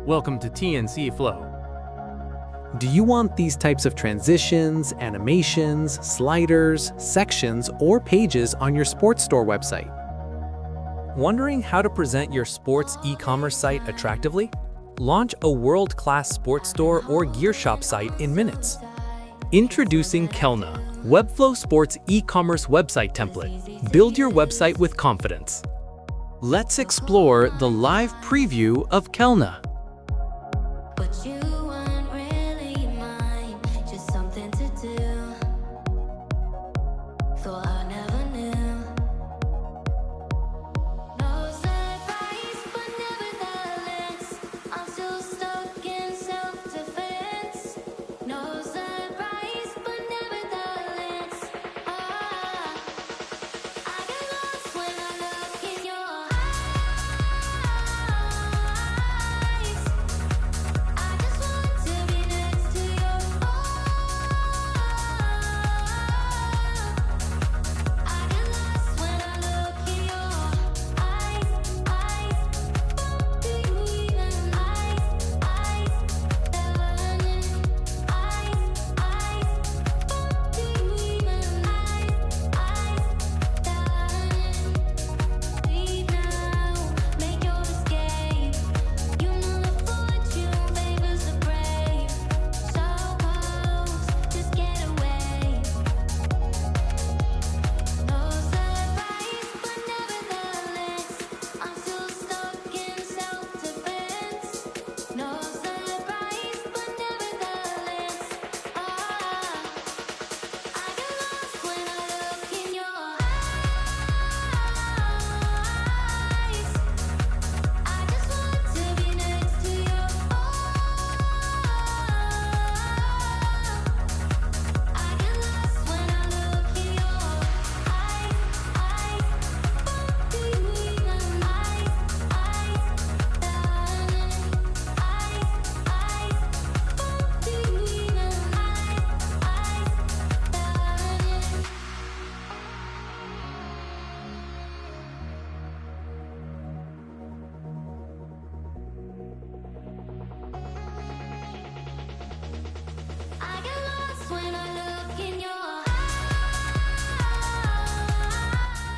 Welcome to TNCFlow. Do you want these types of transitions, animations, sliders, sections, or pages on your sports store website? Wondering how to present your sports e-commerce site attractively? Launch a world-class sports store or gear shop site in minutes. Introducing Khelna, Webflow Sports e-commerce website template. Build your website with confidence. Let's explore the live preview of Khelna.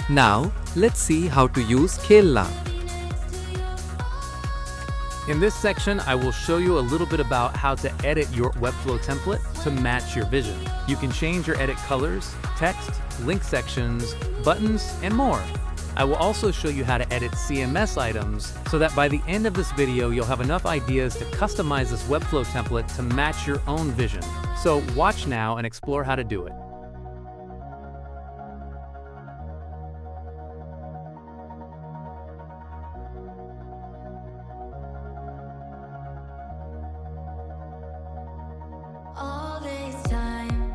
Now, let's see how to use Khelna. In this section, I will show you a little bit about how to edit your Webflow template to match your vision. You can change your edit colors, text, link sections, buttons, and more. I will also show you how to edit CMS items so that by the end of this video, you'll have enough ideas to customize this Webflow template to match your own vision. So watch now and explore how to do it. All this time,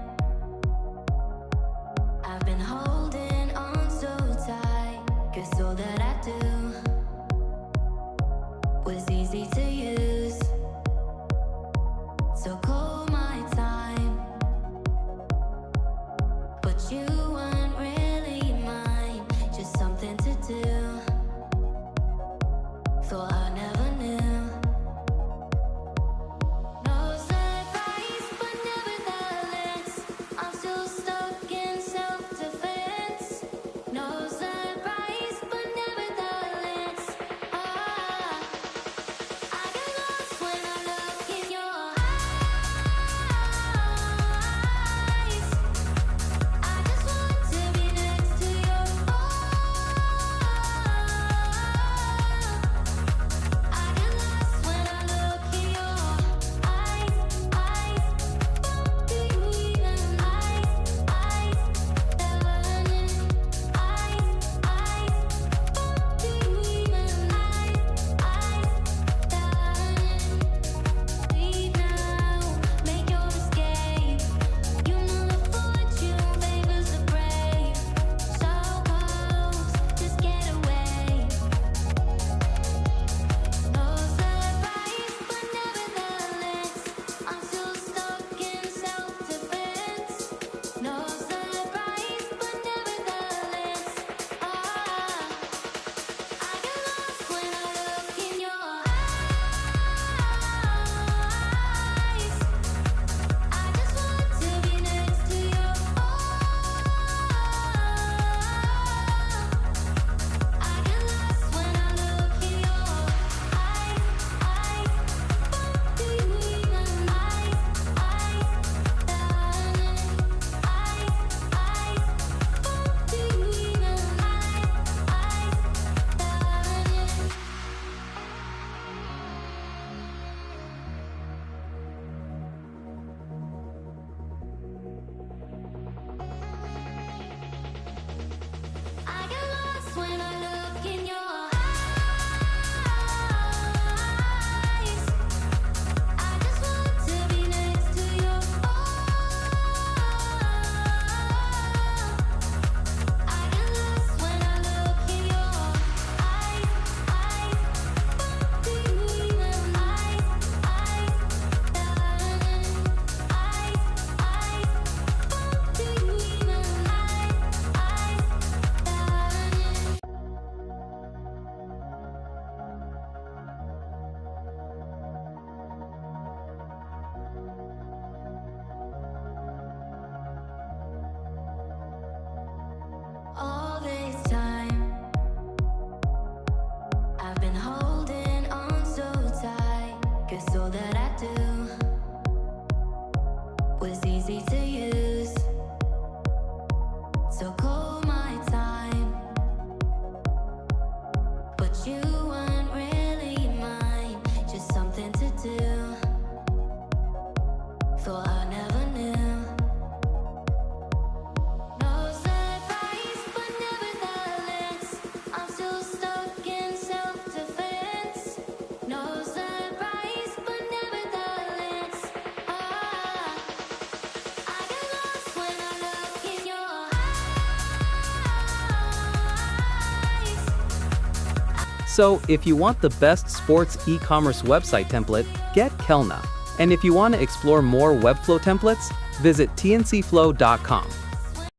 I've been holding on so tight, 'cause all that I do was easy to use. So call my time, but you weren't really mine, just something to do. Thought I never knew. So if you want the best sports e-commerce website template, get Khelna. And if you want to explore more Webflow templates, visit tncflow.com.